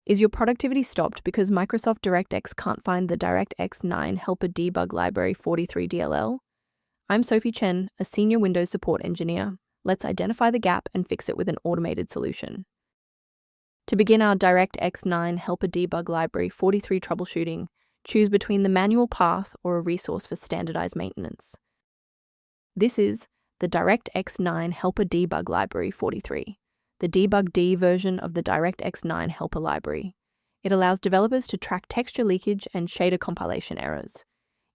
Is your productivity stopped because Microsoft DirectX can't find the DirectX 9 Helper Debug Library 43 DLL? I'm Sophie Chen, a senior Windows support engineer. Let's identify the gap and fix it with an automated solution. To begin our DirectX 9 Helper Debug Library 43 troubleshooting, choose between the manual path or a resource for standardized maintenance. This is the DirectX 9 Helper Debug Library 43. The Debug D version of the DirectX 9 Helper library. It allows developers to track texture leakage and shader compilation errors.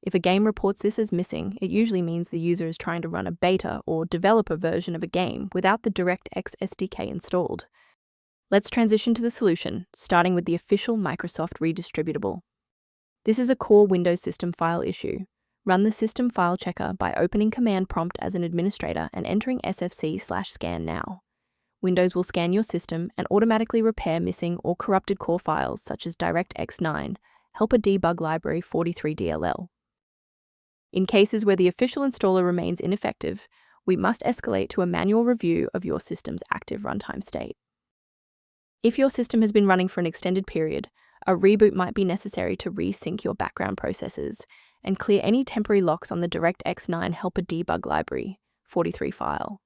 If a game reports this as missing, it usually means the user is trying to run a beta or developer version of a game without the DirectX SDK installed. Let's transition to the solution, starting with the official Microsoft redistributable. This is a core Windows system file issue. Run the system file checker by opening Command Prompt as an administrator and entering sfc/scan now. Windows will scan your system and automatically repair missing or corrupted core files such as DirectX 9, Helper Debug Library 43 DLL. In cases where the official installer remains ineffective, we must escalate to a manual review of your system's active runtime state. If your system has been running for an extended period, a reboot might be necessary to resync your background processes and clear any temporary locks on the DirectX 9 Helper Debug Library 43 file.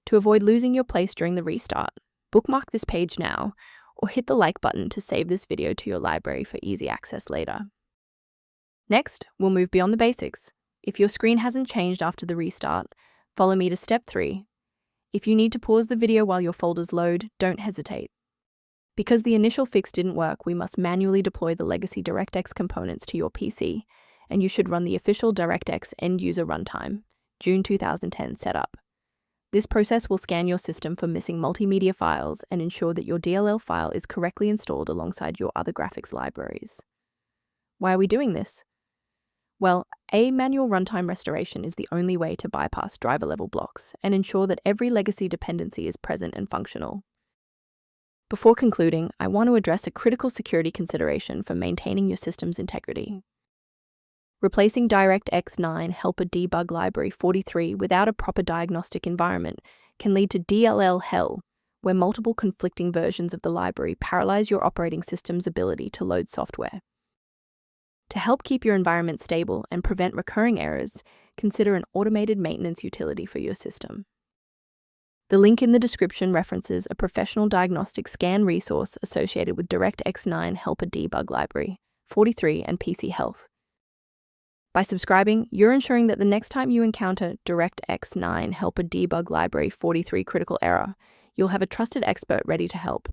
To avoid losing your place during the restart, bookmark this page now or hit the like button to save this video to your library for easy access later. Next, we'll move beyond the basics. If your screen hasn't changed after the restart, follow me to step 3. If you need to pause the video while your folders load, don't hesitate. Because the initial fix didn't work, we must manually deploy the legacy DirectX components to your PC, and you should run the official DirectX end-user runtime, June 2010 setup. This process will scan your system for missing multimedia files and ensure that your DLL file is correctly installed alongside your other graphics libraries. Why are we doing this? Well, a manual runtime restoration is the only way to bypass driver-level blocks and ensure that every legacy dependency is present and functional. Before concluding, I want to address a critical security consideration for maintaining your system's integrity. Replacing DirectX 9 Helper Debug Library 43 without a proper diagnostic environment can lead to DLL hell, where multiple conflicting versions of the library paralyze your operating system's ability to load software. To help keep your environment stable and prevent recurring errors, consider an automated maintenance utility for your system. The link in the description references a professional diagnostic scan resource associated with DirectX 9 Helper Debug Library 43 and PC Health. By subscribing, you're ensuring that the next time you encounter DirectX 9 Helper Debug Library 43 critical error, you'll have a trusted expert ready to help.